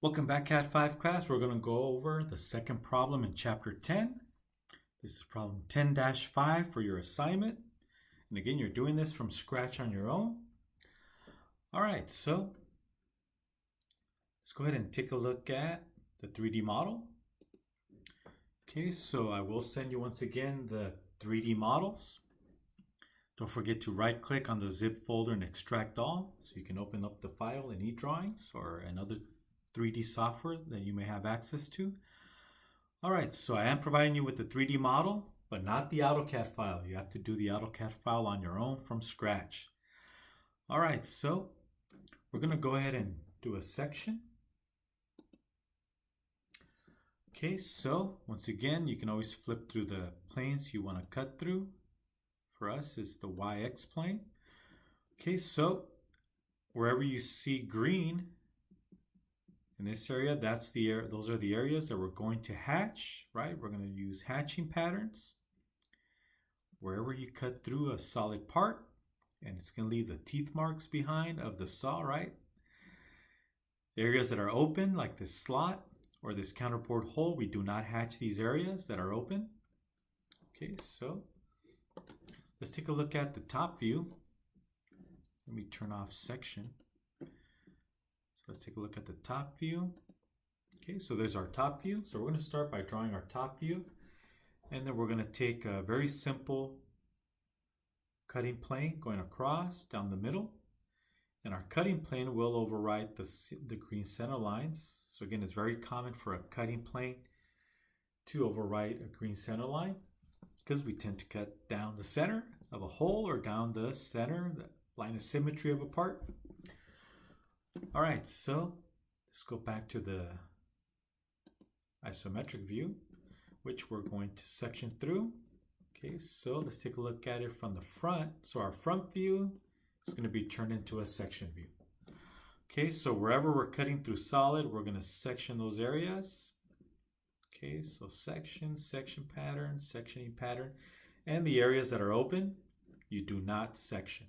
Welcome back, Cat 5 class. We're going to go over the second problem in Chapter 10. This is problem 10-5 for your assignment. And again, you're doing this from scratch on your own. All right, so let's go ahead and take a look at the 3D model. Okay, so I will send you once again the 3D models. Don't forget to right-click on the zip folder and extract all, so you can open up the file in eDrawings or another 3D software that you may have access to. All right, so I am providing you with the 3D model, but not the AutoCAD file. You have to do the AutoCAD file on your own from scratch. All right, so we're going to go ahead and do a section. Okay, so once again, you can always flip through the planes you want to cut through. For us, it's the YX plane. Okay, so wherever you see green in this area, those are the areas that we're going to hatch, right? We're going to use hatching patterns. Wherever you cut through a solid part, and it's going to leave the teeth marks behind of the saw, right? The areas that are open, like this slot or this counterbore hole, we do not hatch these areas that are open. Okay, so let's take a look at the top view. Let me turn off section. So let's take a look at the top view. Okay, so there's our top view. So we're going to start by drawing our top view. And then we're going to take a very simple cutting plane going across down the middle. And our cutting plane will overwrite the green center lines. So again, it's very common for a cutting plane to overwrite a green center line, because we tend to cut down the center of a hole or down the center, the line of symmetry of a part. All right, so let's go back to the isometric view, which we're going to section through. Okay, so let's take a look at it from the front. So our front view is going to be turned into a section view. Okay, so wherever we're cutting through solid, we're going to section those areas. Okay, so section pattern, sectioning pattern, and the areas that are open, you do not section.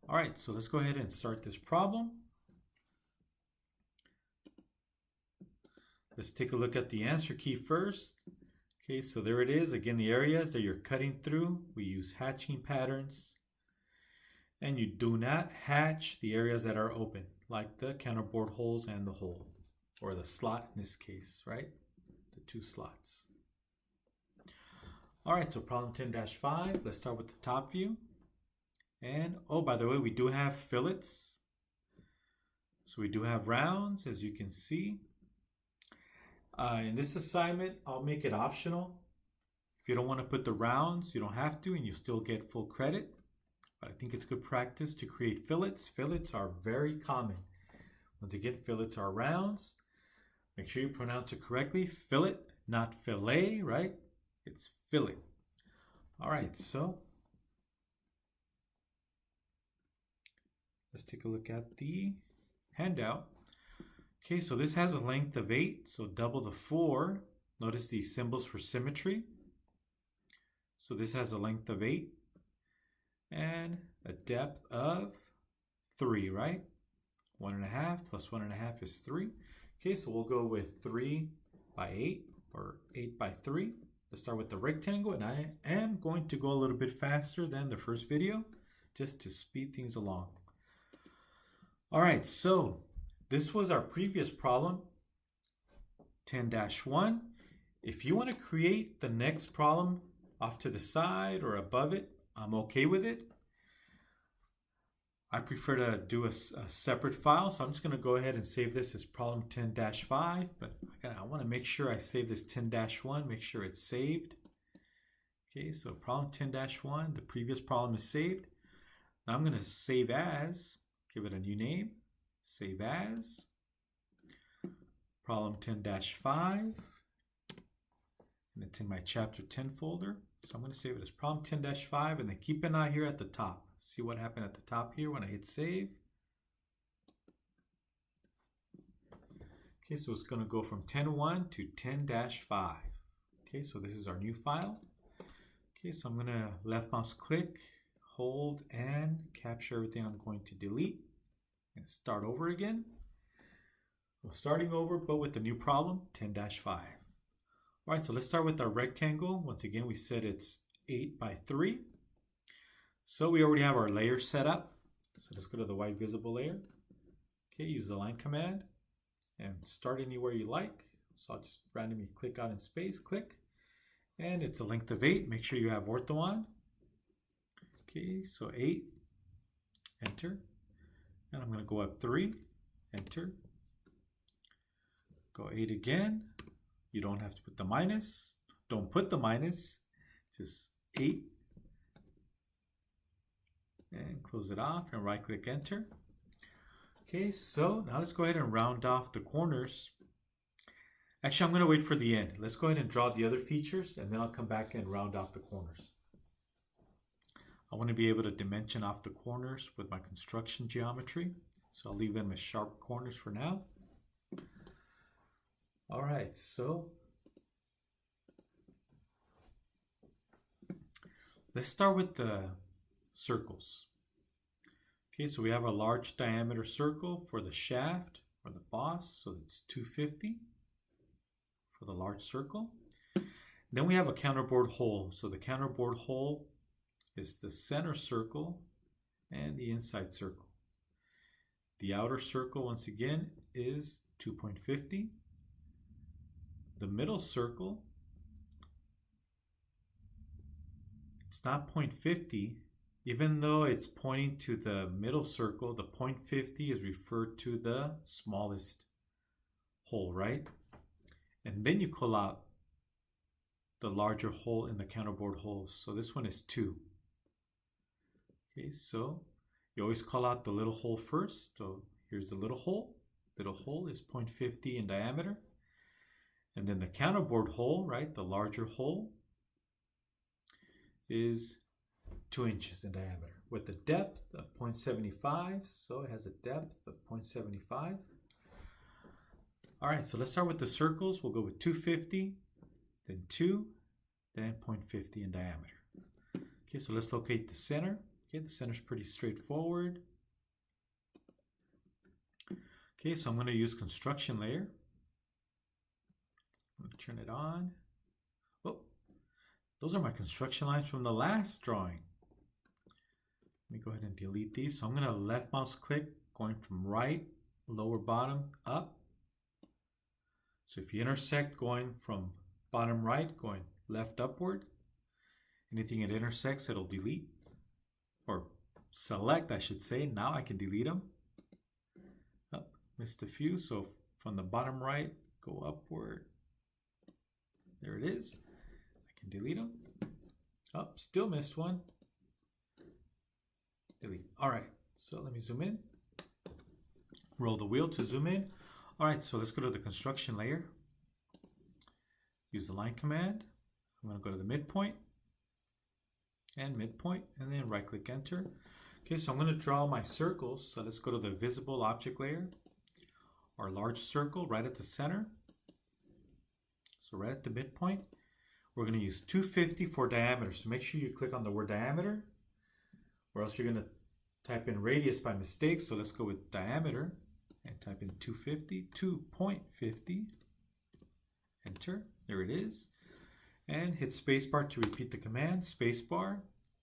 All right, so let's go ahead and start this problem. Let's take a look at the answer key first. Okay, so there it is. Again, the areas that you're cutting through, we use hatching patterns. And you do not hatch the areas that are open, like the counterbore holes and the hole, or the slot in this case, right? The two slots. All right, so problem 10-5, let's start with the top view. And, oh, by the way, we do have fillets. So we do have rounds, as you can see. In this assignment, I'll make it optional. If you don't want to put the rounds, you don't have to, and you still get full credit. But I think it's good practice to create fillets. Fillets are very common. Once again, fillets are rounds. Make sure you pronounce it correctly. Fillet, not fillet, right? It's fillet. All right, so let's take a look at the handout. Okay, so this has a length of 8, so double the 4. Notice these symbols for symmetry. So this has a length of 8 and a depth of 3, right? 1.5 plus 1.5 is 3. Okay, so we'll go with 3 by 8 or 8 by 3. Let's start with the rectangle, and I am going to go a little bit faster than the first video just to speed things along. All right, so this was our previous problem, 10-1. If you want to create the next problem off to the side or above it, I'm okay with it. I prefer to do a separate file, so I'm just going to go ahead and save this as problem 10-5, but I want to make sure I save this 10-1, make sure it's saved. Okay, so problem 10-1, the previous problem is saved. Now I'm going to save as, give it a new name, save as, problem 10-5, and it's in my chapter 10 folder. So I'm going to save it as problem 10-5, and then keep an eye here at the top. See what happened at the top here when I hit save. Okay, so it's going to go from 10-1 to 10-5. Okay, so this is our new file. Okay, so I'm going to left mouse click, hold, and capture everything I'm going to delete and start over again. Well, starting over, but with the new problem, 10-5. All right, so let's start with our rectangle. Once again, we said it's 8 by 3. So we already have our layer set up. So let's go to the white visible layer. Okay, use the line command and start anywhere you like. So I'll just randomly click out in space, click. And it's a length of 8. Make sure you have ortho on. Okay, so 8, enter. And I'm going to go up 3, enter. Go 8 again. You don't have to put the minus. Don't put the minus. Just 8. And close it off and right click enter. Okay, so now let's go ahead and round off the corners. Actually, I'm going to wait for the end. Let's go ahead and draw the other features and then I'll come back and round off the corners. I want to be able to dimension off the corners with my construction geometry. So I'll leave them as sharp corners for now. All right, so let's start with the circles. Okay, so we have a large diameter circle for the shaft or the boss, so it's 250 for the large circle. Then we have a counterbore hole. So the counterbore hole is the center circle and the inside circle. The outer circle, once again, is 2.50. The middle circle, it's not 0.50, even though it's pointing to the middle circle. The 0.50 is referred to the smallest hole, right? And then you call out the larger hole in the counterbore hole. So this one is 2. Okay, so you always call out the little hole first. So here's the little hole. Little hole is 0.50 in diameter. And then the counterbore hole, right, the larger hole, is 2 inches in diameter with a depth of 0.75. So it has a depth of 0.75. All right, so let's start with the circles. We'll go with 250, then 2, then 0.50 in diameter. Okay, so let's locate the center. Okay, the center is pretty straightforward. Okay, so I'm going to use construction layer. I'm going to turn it on. Oh, those are my construction lines from the last drawing. Let me go ahead and delete these. So I'm going to left mouse click, going from right, lower bottom, up. So if you intersect going from bottom right, going left upward, anything it intersects, it'll delete. Or select, I should say. Now I can delete them. Oh, missed a few. So from the bottom right, go upward. There it is. I can delete them. Oh, still missed one. Delete. All right, so let me zoom in. Roll the wheel to zoom in. All right, so let's go to the construction layer. Use the line command. I'm going to go to the midpoint and midpoint, and then right click enter. Okay, so I'm going to draw my circles. So let's go to the visible object layer. Our large circle right at the center. So right at the midpoint, we're going to use 250 for diameter. So make sure you click on the word diameter, or else you're going to type in radius by mistake. So let's go with diameter and type in 250, 2.50. Enter. There it is. And hit spacebar to repeat the command. Spacebar.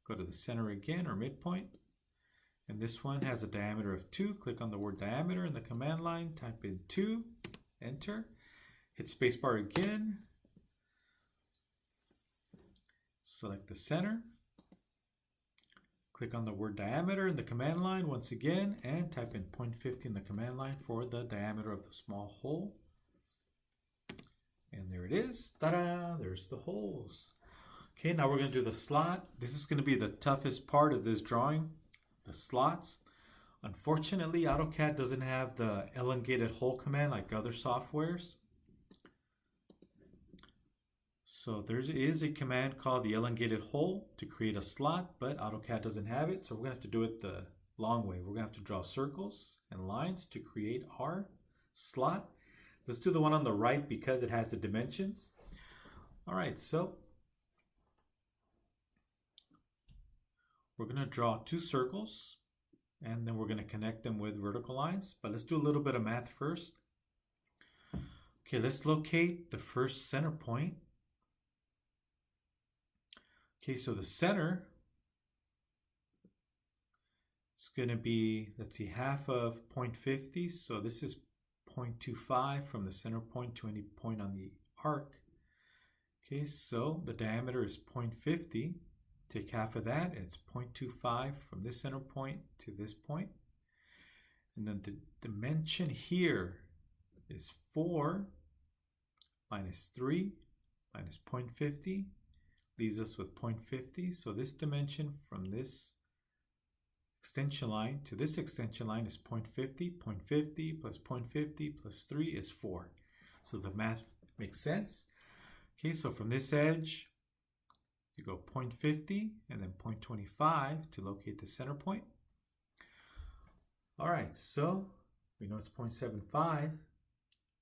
Go to the center again, or midpoint. And this one has a diameter of 2. Click on the word diameter in the command line. Type in 2. Enter. Hit spacebar again. Select the center. Click on the word diameter in the command line once again and type in 0.50 in the command line for the diameter of the small hole. And there it is. Ta-da! There's the holes. Okay, now we're going to do the slot. This is going to be the toughest part of this drawing, the slots. Unfortunately, AutoCAD doesn't have the elongated hole command like other softwares. So there is a command called the elongated hole to create a slot, but AutoCAD doesn't have it. So we're going to have to do it the long way. We're going to have to draw circles and lines to create our slot. Let's do the one on the right because it has the dimensions. All right, so we're going to draw 2 circles and then we're going to connect them with vertical lines. But let's do a little bit of math first. Okay, let's locate the first center point. Okay, so the center is going to be, let's see, half of 0.50. So this is 0.25 from the center point to any point on the arc. Okay, so the diameter is 0.50. Take half of that, and it's 0.25 from this center point to this point. And then the dimension here is 4 minus 3 minus 0.50 leaves us with 0.50. So this dimension from this extension line to this extension line is 0.50. 0.50 plus 0.50 plus 3 is 4. So the math makes sense. Okay, so from this edge, you go 0.50 and then 0.25 to locate the center point. All right, so we know it's 0.75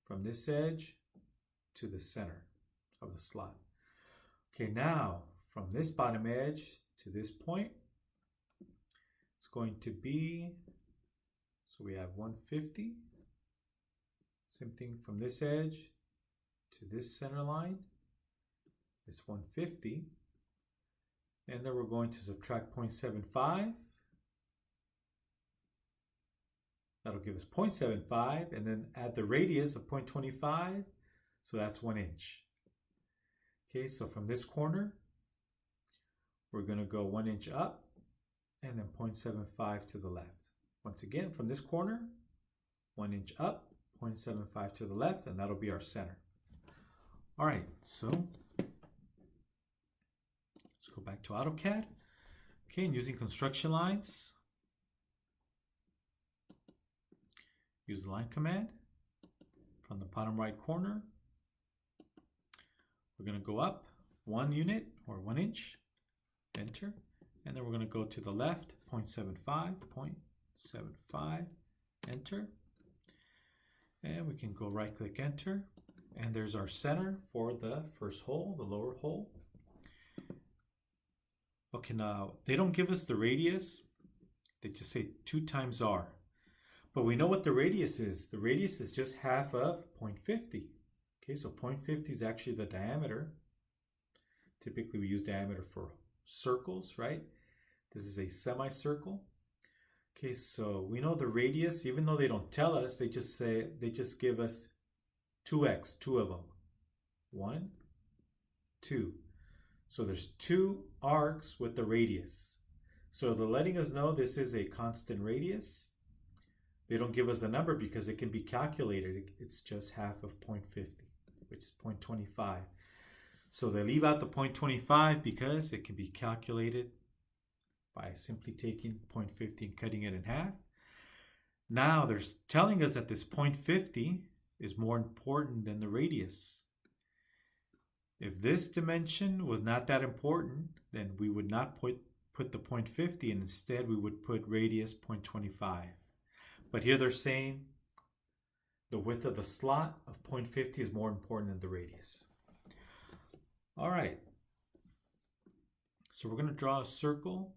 from this edge to the center of the slot. Okay, now from this bottom edge to this point, it's going to be, so we have 150. Same thing from this edge to this center line. It's 150. And then we're going to subtract 0.75. That'll give us 0.75, and then add the radius of 0.25. So that's 1 inch. Okay, so from this corner, we're going to go 1 inch up and then 0.75 to the left. Once again, from this corner, 1 inch up, 0.75 to the left, and that'll be our center. All right, so let's go back to AutoCAD. Okay, and using construction lines, use the line command from the bottom right corner. We're going to go up 1 unit or 1 inch, enter, and then we're going to go to the left 0.75, 0.75, enter, and we can go right click enter, and there's our center for the first hole, the lower hole. Okay, now they don't give us the radius, they just say 2 times r. But we know what the radius is. The radius is just half of 0.50. Okay, so 0.50 is actually the diameter. Typically we use diameter for circles, right? This is a semicircle. Okay, so we know the radius, even though they don't tell us, they just give us 2x, 2 of them. 1, 2. So there's 2 arcs with the radius. So they're letting us know this is a constant radius. They don't give us the number because it can be calculated. It's just half of 0.50, which is 0.25. So they leave out the 0.25 because it can be calculated by simply taking 0.50 and cutting it in half. Now they're telling us that this 0.50 is more important than the radius. If this dimension was not that important, then we would not put the 0.50, and instead we would put radius 0.25. But here they're saying the width of the slot of 0.50 is more important than the radius. All right. So we're going to draw a circle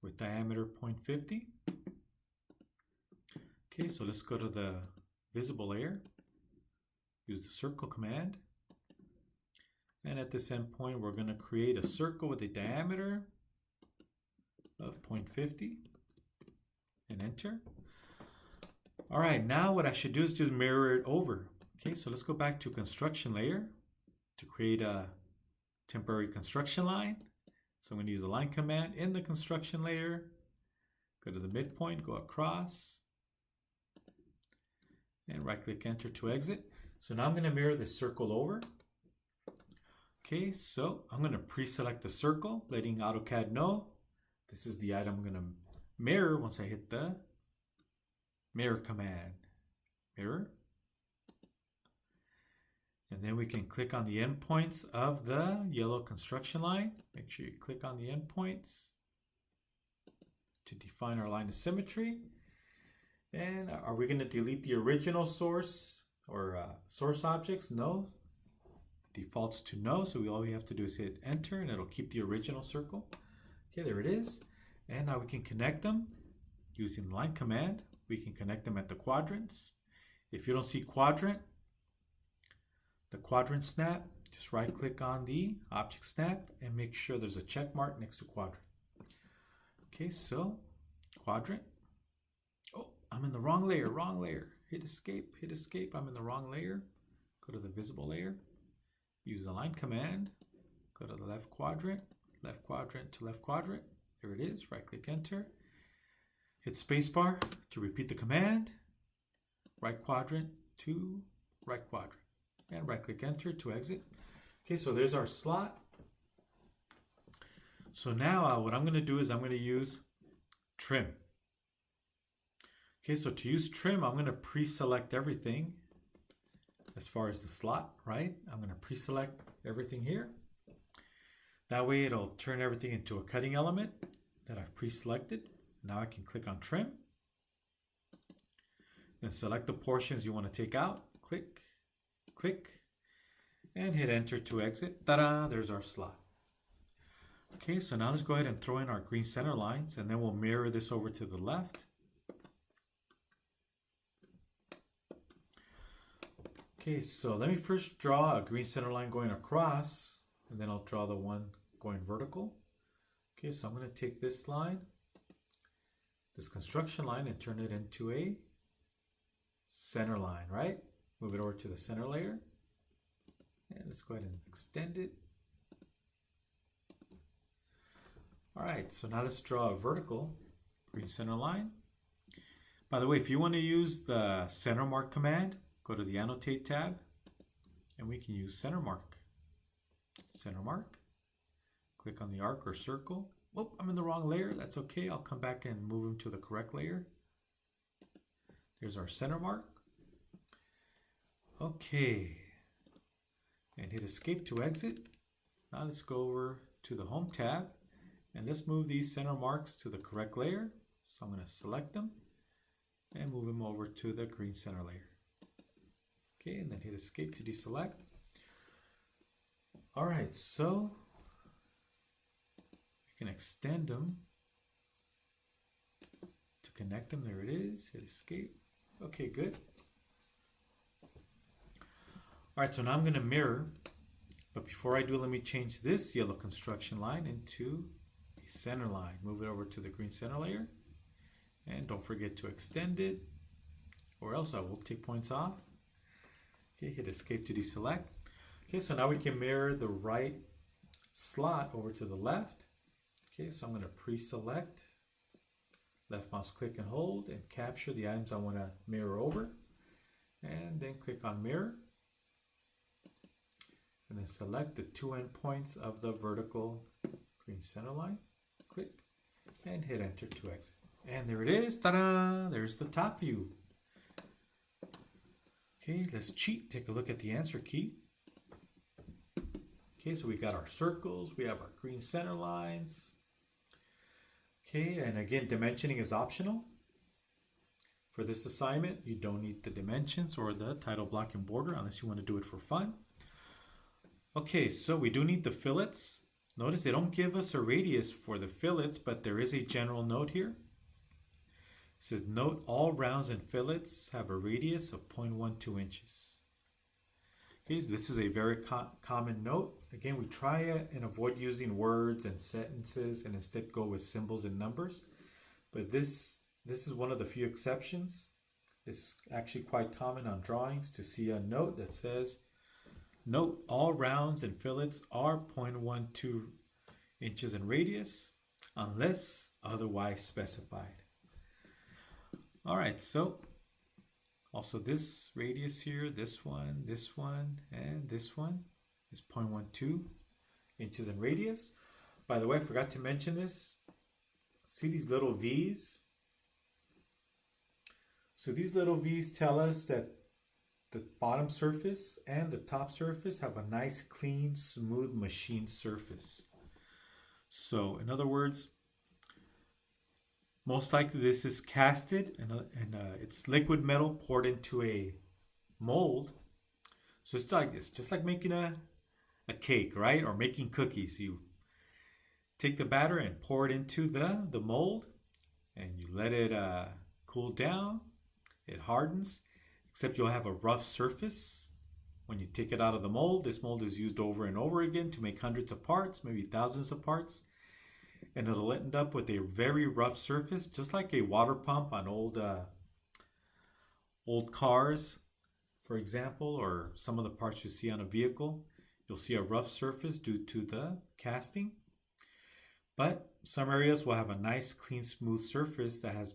with diameter 0.50. Okay, so let's go to the visible layer. Use the circle command. And at this end point, we're going to create a circle with a diameter of 0.50. And enter. All right, now what I should do is just mirror it over. Okay, so let's go back to construction layer to create a temporary construction line. So I'm going to use the line command in the construction layer, go to the midpoint, go across, and right click enter to exit. So now I'm going to mirror this circle over. Okay, so I'm going to pre-select the circle, letting AutoCAD know this is the item I'm going to mirror once I hit the mirror command. Mirror. And then we can click on the endpoints of the yellow construction line. Make sure you click on the endpoints to define our line of symmetry. And are we going to delete the original source or source objects? No. Defaults to no. So all we have to do is hit enter and it'll keep the original circle. Okay, there it is. And now we can connect them using the line command. We can connect them at the quadrants. If you don't see quadrant, the quadrant snap, just right click on the object snap and make sure there's a check mark next to quadrant. Okay, so quadrant. Oh, I'm in the wrong layer, wrong layer. Hit escape, I'm in the wrong layer. Go to the visible layer, use the line command, go to the left quadrant to left quadrant. There it is, right click enter. Hit spacebar to repeat the command, right quadrant to right quadrant, and right click enter to exit. Okay, so there's our slot. So now what I'm going to do is I'm going to use trim. Okay, so to use trim, I'm going to pre-select everything as far as the slot, right? I'm going to pre-select everything here. That way it'll turn everything into a cutting element that I've pre-selected. Now I can click on trim. Then select the portions you want to take out. Click, click, and hit enter to exit. Ta-da! There's our slot. Okay, so now let's go ahead and throw in our green center lines, and then we'll mirror this over to the left. Okay, so let me first draw a green center line going across, and then I'll draw the one going vertical. Okay, so I'm going to take this line, this construction line, and turn it into a center line, right? Move it over to the center layer. And let's go ahead and extend it. All right, so now let's draw a vertical green center line. By the way, if you want to use the center mark command, go to the annotate tab, and we can use center mark. Center mark. Click on the arc or circle. Whoop, I'm in the wrong layer. That's okay. I'll come back and move them to the correct layer. There's our center mark. Okay. And hit escape to exit. Now let's go over to the home tab and let's move these center marks to the correct layer. So I'm going to select them and move them over to the green center layer. Okay, and then hit escape to deselect. All right, so we can extend them to connect them. There it is. Hit escape. Okay, good. All right, so now I'm going to mirror, but before I do, let me change this yellow construction line into a center line. Move it over to the green center layer, and don't forget to extend it, or else I will take points off. Okay, hit escape to deselect. Okay, so now we can mirror the right slot over to the left. Okay, so I'm going to pre-select, left mouse click and hold, and capture the items I want to mirror over, and then click on mirror. And then select the two endpoints of the vertical green center line. Click and hit enter to exit. And there it is. Ta-da! There's the top view. Okay, let's cheat. Take a look at the answer key. Okay, so we got our circles. We have our green center lines. Okay, and again, dimensioning is optional. For this assignment, you don't need the dimensions or the title block and border unless you want to do it for fun. Okay, so we do need the fillets. Notice they don't give us a radius for the fillets, but there is a general note here. It says, note all rounds and fillets have a radius of 0.12 inches. Okay, so this is a very common note. Again, we try it and avoid using words and sentences and instead go with symbols and numbers. But this is one of the few exceptions. This is actually quite common on drawings to see a note that says, note all rounds and fillets are 0.12 inches in radius unless otherwise specified. All right, so also this radius here, this one, and this one is 0.12 inches in radius. By the way, I forgot to mention this. See these little V's? So these little V's tell us that the bottom surface and the top surface have a nice, clean, smooth machine surface. So in other words, most likely this is casted and it's liquid metal poured into a mold. So it's just like making a cake, right? Or making cookies. You take the batter and pour it into the mold and you let it cool down. It hardens. Except you'll have a rough surface when you take it out of the mold, this mold is used over and over again to make hundreds of parts, maybe thousands of parts. And it'll end up with a very rough surface, just like a water pump on old cars, for example, or some of the parts you see on a vehicle. You'll see a rough surface due to the casting. But some areas will have a nice, clean, smooth surface that has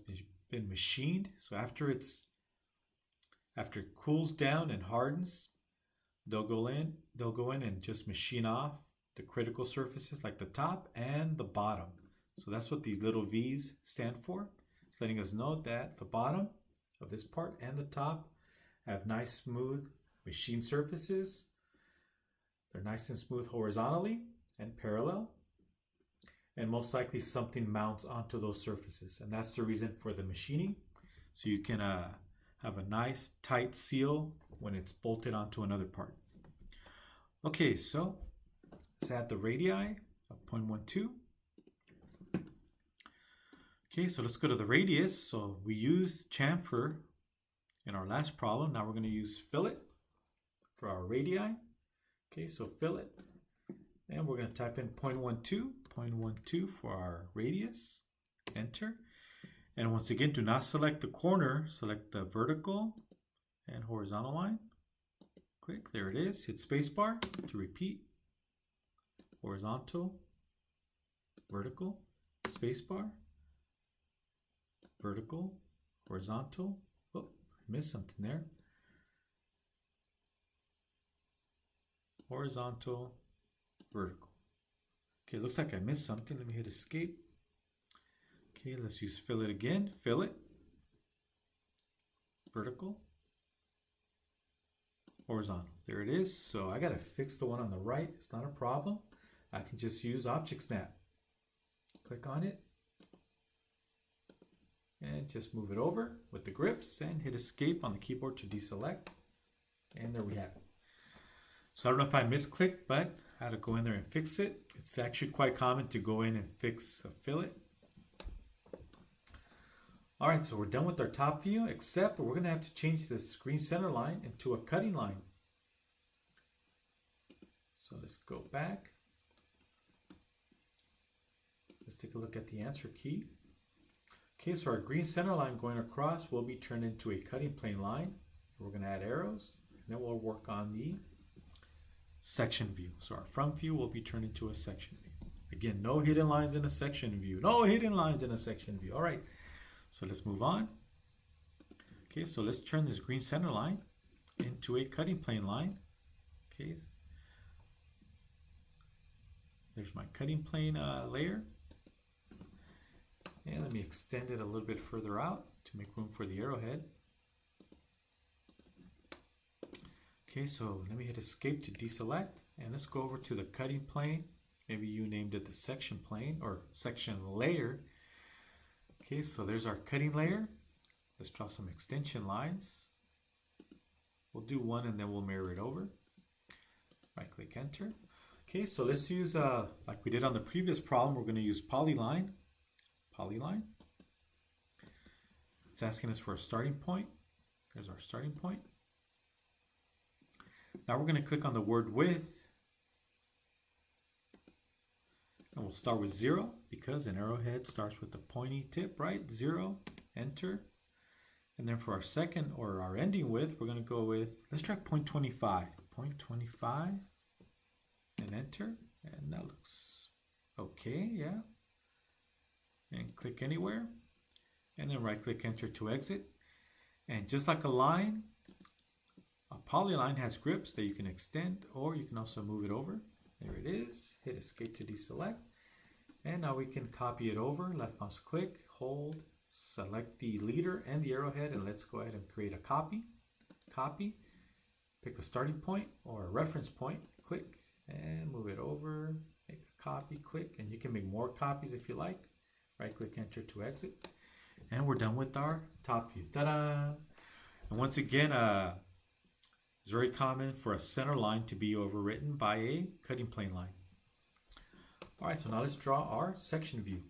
been machined. So after it cools down and hardens, they'll go in and just machine off the critical surfaces like the top and the bottom. So that's what these little V's stand for. It's letting us know that the bottom of this part and the top have nice, smooth machine surfaces. They're nice and smooth horizontally and parallel. And most likely something mounts onto those surfaces. And that's the reason for the machining. So you can have a nice tight seal when it's bolted onto another part. Okay, so let's add the radii of 0.12. Okay, so let's go to the radius. So we used chamfer in our last problem. Now we're going to use fillet for our radii. Okay, so fillet. And we're going to type in 0.12 for our radius. Enter. And once again, do not select the corner. Select the vertical and horizontal line. Click. There it is. Hit spacebar to repeat. Horizontal. Vertical. Spacebar. Vertical. Horizontal. Oh, I missed something there. Horizontal. Vertical. Okay, looks like I missed something. Let me hit escape. Okay, let's use fillet again. Fillet. Vertical. Horizontal. There it is. So I got to fix the one on the right. It's not a problem. I can just use object snap. Click on it. And just move it over with the grips and hit escape on the keyboard to deselect. And there we have it. So I don't know if I misclicked, but I had to go in there and fix it. It's actually quite common to go in and fix a fillet. All right, so we're done with our top view, except we're going to have to change the screen center line into a cutting line. So let's go back. Let's take a look at the answer key. Okay, so our green center line going across will be turned into a cutting plane line. We're going to add arrows, and then we'll work on the section view. So our front view will be turned into a section view. Again, no hidden lines in a section view. No hidden lines in a section view. All right, so let's move on. Okay, so let's turn this green center line into a cutting plane line. Okay, there's my cutting plane layer. And let me extend it a little bit further out to make room for the arrowhead. Okay, so let me hit escape to deselect, and let's go over to the cutting plane. Maybe you named it the section plane or section layer. Okay, so there's our cutting layer. Let's draw some extension lines. We'll do one and then we'll mirror it over. Right click enter. Okay, so let's use, like we did on the previous problem, we're going to use polyline. Polyline. It's asking us for a starting point. There's our starting point. Now we're going to click on the word width. And we'll start with 0 because an arrowhead starts with the pointy tip, right? 0, enter. And then for our second or our ending width, we're going to go with, let's try 0.25. 0.25 and enter. And that looks okay, yeah. And click anywhere. And then right click enter to exit. And just like a line, a polyline has grips that you can extend or you can also move it over. There it is. Hit escape to deselect. And now we can copy it over. Left mouse click, hold, select the leader and the arrowhead, and let's go ahead and create a copy. Copy. Pick a starting point or a reference point. Click and move it over. Make a copy, click, and you can make more copies if you like. Right click enter to exit. And we're done with our top view. Ta-da! And once again, it's very common for a center line to be overwritten by a cutting plane line. All right, so now let's draw our section view.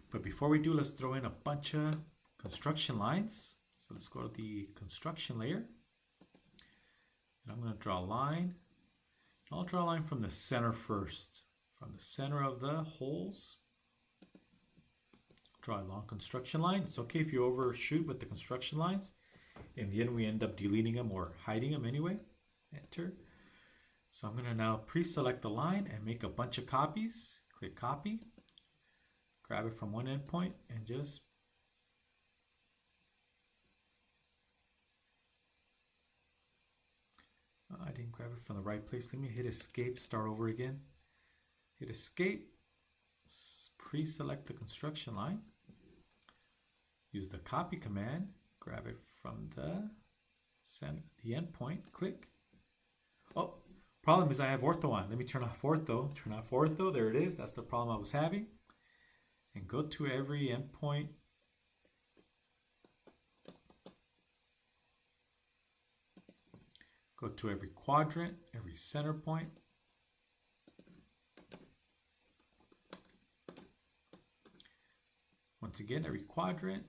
But before we do, let's throw in a bunch of construction lines. So let's go to the construction layer. And I'm going to draw a line. I'll draw a line from the center first. From the center of the holes. Draw a long construction line. It's okay if you overshoot with the construction lines. In the end, we end up deleting them or hiding them anyway. Enter. So I'm going to now pre-select the line and make a bunch of copies. Click copy. Grab it from one endpoint and just I didn't grab it from the right place. Let me hit escape, start over again. Hit escape, pre-select the construction line. Use the copy command, grab it from the endpoint, click. Oh, problem is I have ortho on. Let me turn off ortho. Turn off ortho, there it is. That's the problem I was having. And go to every endpoint. Go to every quadrant, every center point. Once again, every quadrant,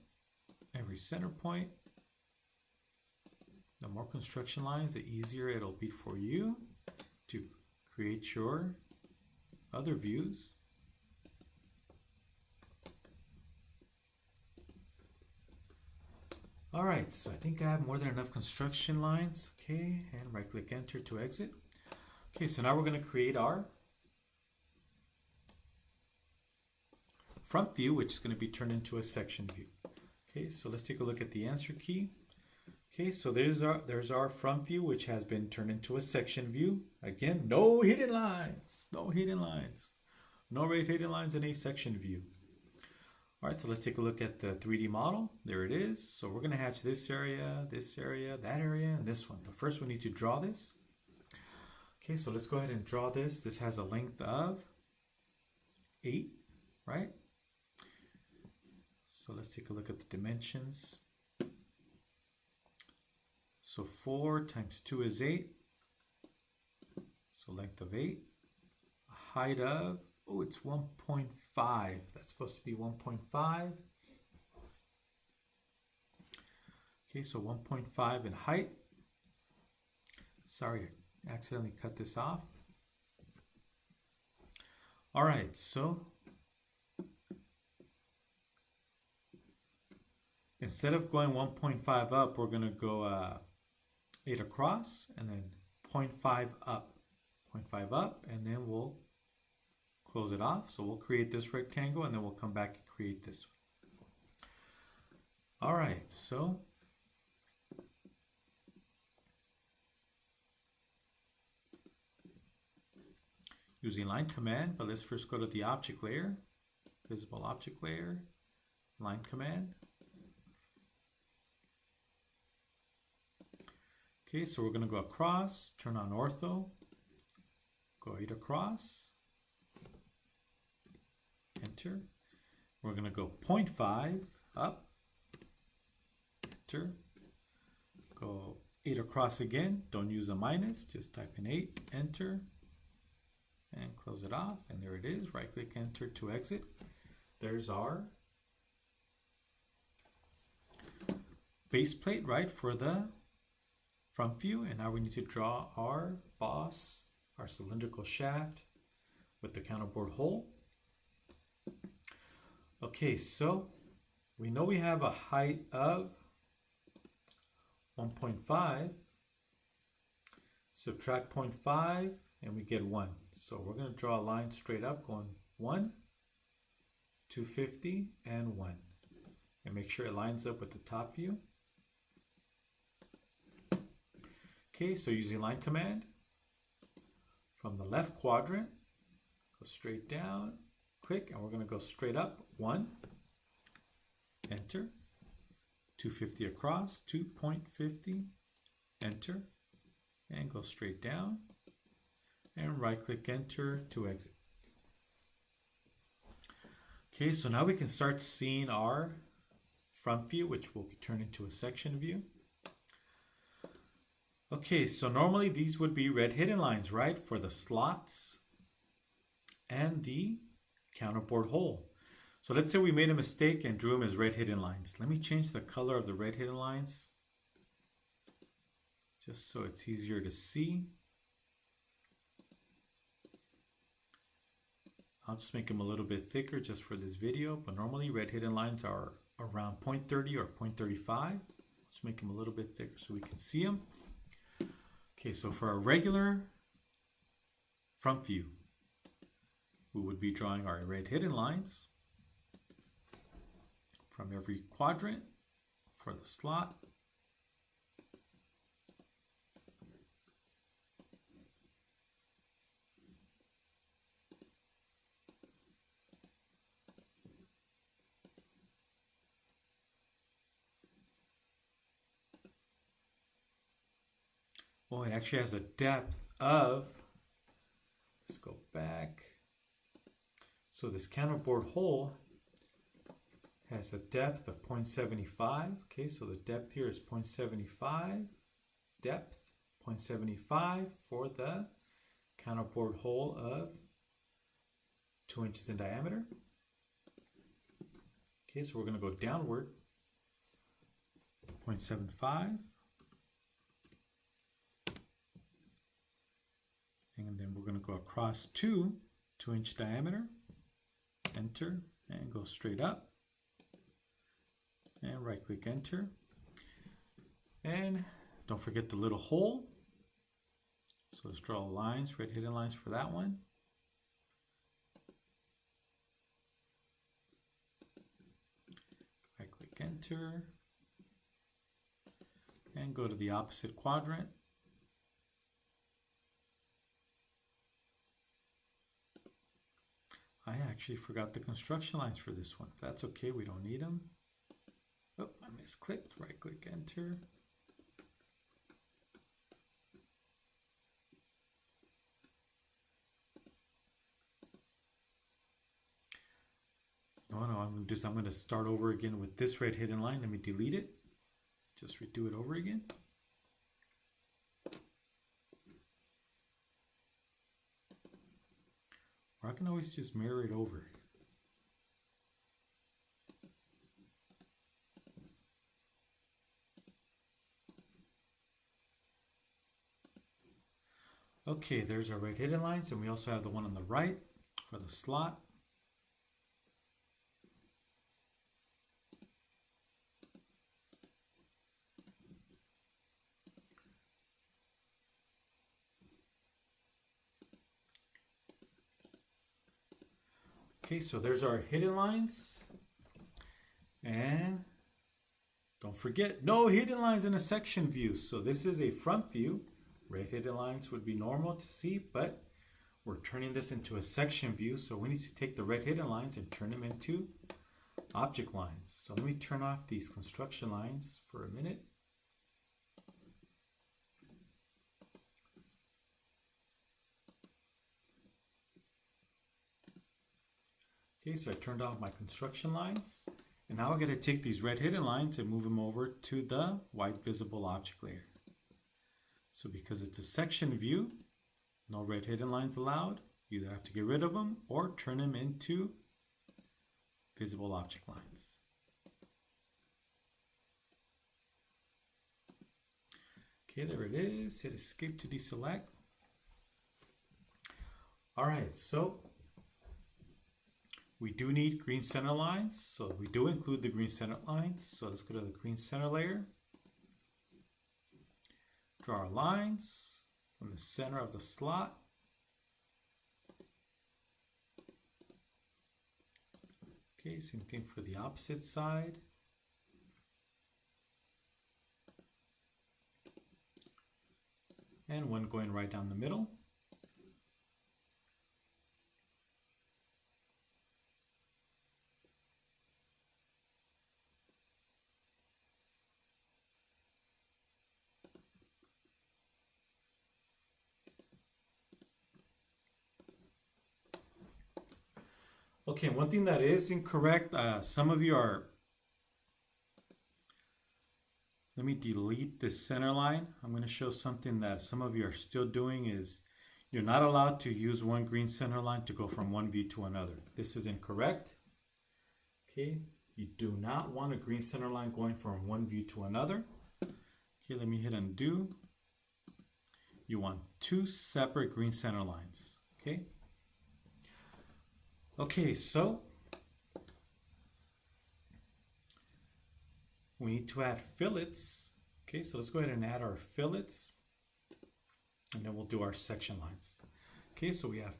every center point. The more construction lines, the easier it'll be for you to create your other views. All right, so I think I have more than enough construction lines. Okay, and right click enter to exit. Okay, so now we're going to create our front view, which is going to be turned into a section view. Okay, so let's take a look at the answer key. Okay, so there's our front view, which has been turned into a section view. Again, no hidden lines, no hidden lines, no red hidden lines in a section view. All right, so let's take a look at the 3D model. There it is. So we're going to hatch this area, that area, and this one. But first we need to draw this. Okay, so let's go ahead and draw this. This has a length of 8, right? So let's take a look at the dimensions. So 4 times 2 is 8. So length of 8. A height of, oh, it's 1.5. That's supposed to be 1.5. Okay, so 1.5 in height. Sorry, I accidentally cut this off. All right, so instead of going 1.5 up, we're going to go 8 across and then 0.5 up. 0.5 up, and then we'll close it off. So we'll create this rectangle and then we'll come back and create this one. All right, so using line command, but let's first go to the object layer, visible object layer, line command. Okay, so we're going to go across, turn on ortho, go 8 across, enter. We're going to go 0.5 up, enter. Go 8 across again, don't use a minus, just type in 8, enter, and close it off. And there it is, right click enter to exit. There's our base plate, right, for the front view. And now we need to draw our boss, our cylindrical shaft with the counterbore hole. Okay, so we know we have a height of 1.5. Subtract 0.5 and we get 1. So we're going to draw a line straight up going 1, 250, and 1. And make sure it lines up with the top view. Okay, so using line command, from the left quadrant, go straight down, click, and we're going to go straight up, 1, enter, 250 across, 2.50, enter, and go straight down, and right click enter to exit. Okay, so now we can start seeing our front view, which will be turned into a section view. Okay, so normally these would be red hidden lines, right, for the slots and the counterbore hole. So let's say we made a mistake and drew them as red hidden lines. Let me change the color of the red hidden lines. just so it's easier to see. I'll just make them a little bit thicker just for this video, but normally red hidden lines are around 0.30 or 0.35. Let's make them a little bit thicker so we can see them. Okay, so for our regular front view, we would be drawing our red hidden lines from every quadrant for the slot. Oh, it actually has a depth of, let's go back. So this counterbore hole has a depth of 0.75. Okay, so the depth here is 0.75. Depth 0.75 for the counterbore hole of 2 inches in diameter. Okay, so we're going to go downward 0.75. And then we're going to go across 2-inch diameter, enter, and go straight up. And right click enter. And don't forget the little hole. So let's draw lines, red hidden lines for that one. Right click enter. And go to the opposite quadrant. I actually forgot the construction lines for this one. That's okay, we don't need them. Oh, I misclicked. Right click enter. No, I'm going to start over again with this red hidden line. Let me delete it. Just redo it over again. Or I can always just mirror it over. Okay, there's our red hidden lines, and we also have the one on the right for the slot. Okay, so there's our hidden lines. And don't forget, no hidden lines in a section view. So this is a front view. Red hidden lines would be normal to see, but we're turning this into a section view. So we need to take the red hidden lines and turn them into object lines. So let me turn off these construction lines for a minute. Okay, so I turned off my construction lines, and now I'm going to take these red hidden lines and move them over to the white visible object layer. So because it's a section view, no red hidden lines allowed. You either have to get rid of them or turn them into visible object lines. Okay, there it is. Hit escape to deselect. All right, so we do need green center lines, so we do include the green center lines. So let's go to the green center layer. Draw our lines from the center of the slot. Okay, same thing for the opposite side. And one going right down the middle. Okay, one thing that is incorrect, some of you are, let me delete this center line. I'm going to show something that some of you are still doing is you're not allowed to use one green center line to go from one view to another. This is incorrect. Okay, you do not want a green center line going from one view to another. Okay, let me hit undo you want 2 separate green center lines. Okay. Okay, so we need to add fillets. Okay, so let's go ahead and add our fillets, and then we'll do our section lines. Okay, so we have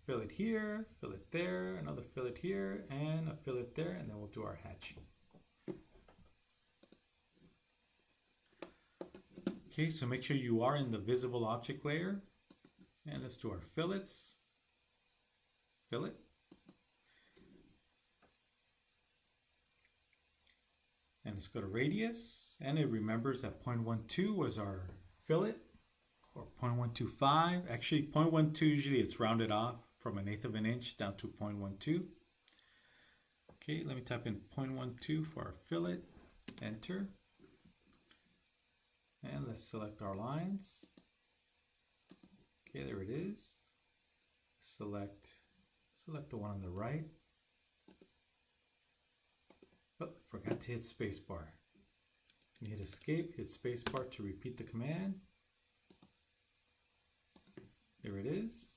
fillet here, fillet there, another fillet here, and a fillet there, and then we'll do our hatching. Okay, so make sure you are in the visible object layer, and let's do our fillets. Fillet. And let's go to radius, and it remembers that 0.12 was our fillet, or 0.125. Actually, 0.12 usually it's rounded off from 1/8 of an inch down to 0.12. Okay, let me type in 0.12 for our fillet, enter. And let's select our lines. Okay, there it is. Select the one on the right. Oh, forgot to hit spacebar. You hit escape, hit spacebar to repeat the command. There it is.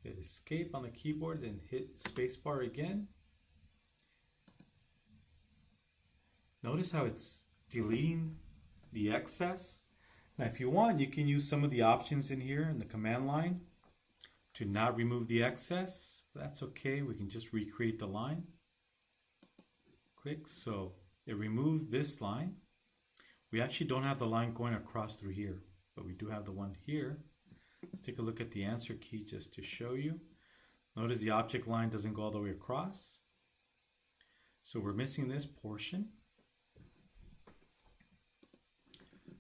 Hit escape on the keyboard, then hit spacebar again. Notice how it's deleting the excess. Now, if you want, you can use some of the options in here in the command line to not remove the excess. That's okay. We can just recreate the line. Click. So it removed this line. We actually don't have the line going across through here, but we do have the one here. Let's take a look at the answer key just to show you. Notice the object line doesn't go all the way across. So we're missing this portion.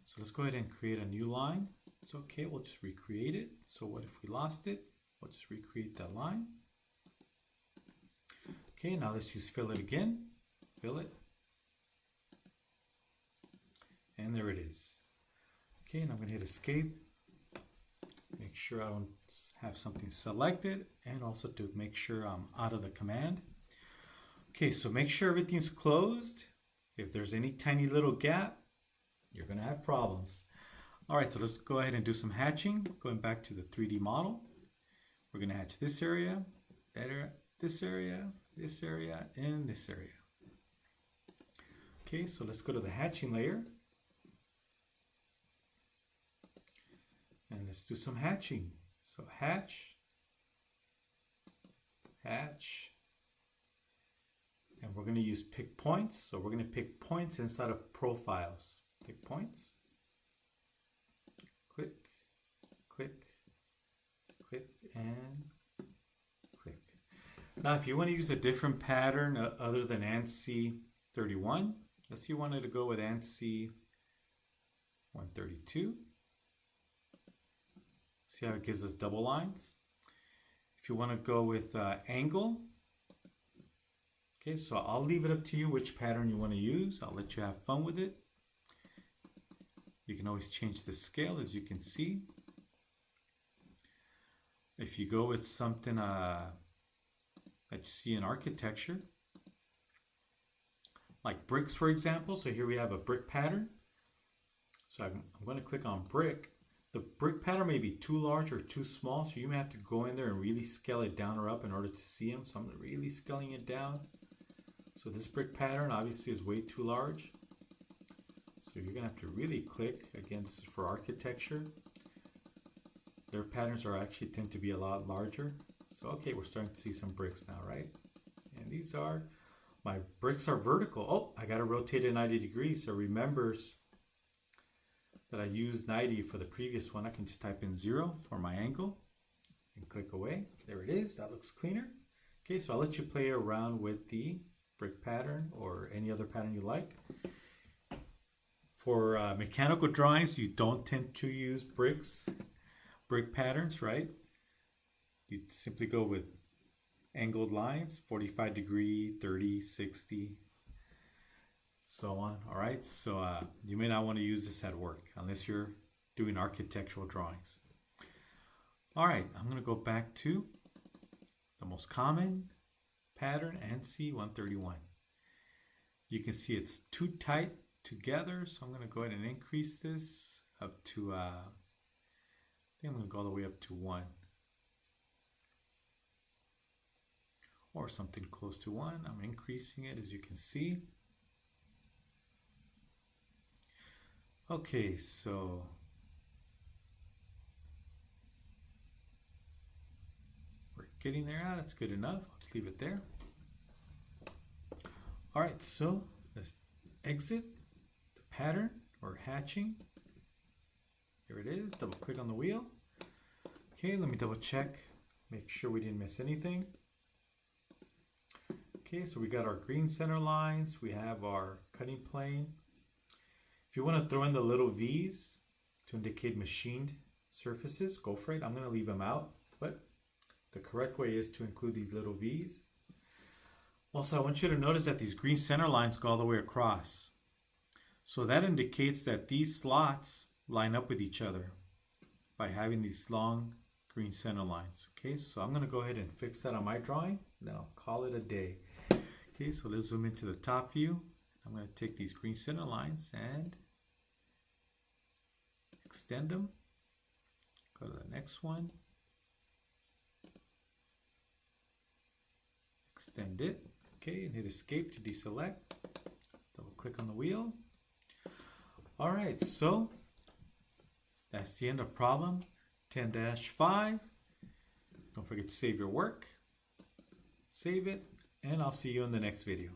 So let's go ahead and create a new line. It's okay, we'll just recreate it. So what if we lost it? We'll just recreate that line. Okay, now let's use fillet again. Fillet. And there it is. Okay, and I'm going to hit escape. Make sure I don't have something selected, and also to make sure I'm out of the command. Okay, so make sure everything's closed. If there's any tiny little gap, you're going to have problems. All right, so let's go ahead and do some hatching. Going back to the 3D model, we're going to hatch this area, that area, this area, this area, and this area. Okay, so let's go to the hatching layer. And let's do some hatching. So hatch, hatch, and we're going to use pick points. So we're going to pick points inside of profiles. Pick points. Click, click, click, and click. Now, if you want to use a different pattern other than ANSI 31, let's say you wanted to go with ANSI 132. See how it gives us double lines? If you want to go with angle, okay, so I'll leave it up to you which pattern you want to use. I'll let you have fun with it. You can always change the scale, as you can see. If you go with something that you see in architecture, like bricks, for example. So here we have a brick pattern. So I'm going to click on brick. The brick pattern may be too large or too small, so you may have to go in there and really scale it down or up in order to see them. So I'm really scaling it down. So this brick pattern obviously is way too large. So you're going to have to really click. Again, this is for architecture. Their patterns are actually tend to be a lot larger. So okay, we're starting to see some bricks now, right? And these are, my bricks are vertical. Oh, I got to rotate it 90 degrees. So it remembers that I used 90 for the previous one. I can just type in 0 for my angle and click away. There it is. That looks cleaner. Okay, so I'll let you play around with the brick pattern or any other pattern you like. For mechanical drawings, you don't tend to use brick patterns, right? You simply go with angled lines, 45 degree, 30, 60, so on. All right, so you may not want to use this at work unless you're doing architectural drawings. All right, I'm going to go back to the most common pattern, ANSI 131. You can see it's too tight together, so I'm going to go ahead and increase this up to, I think I'm going to go all the way up to 1. Or something close to 1. I'm increasing it, as you can see. Okay, so we're getting there. That's good enough. I'll just leave it there. All right, so let's exit the pattern or hatching. Here it is. Double click on the wheel. Okay, let me double check, make sure we didn't miss anything. Okay, so we got our green center lines. We have our cutting plane. If you want to throw in the little V's to indicate machined surfaces, go for it. I'm going to leave them out, but the correct way is to include these little V's. Also, I want you to notice that these green center lines go all the way across. So that indicates that these slots line up with each other by having these long green center lines. Okay, so I'm going to go ahead and fix that on my drawing, and then I'll call it a day. Okay, so let's zoom into the top view. I'm going to take these green center lines and extend them. Go to the next one. Extend it. Okay, and hit escape to deselect. Double click on the wheel. All right, so that's the end of problem 10-5. Don't forget to save your work. Save it, and I'll see you in the next video.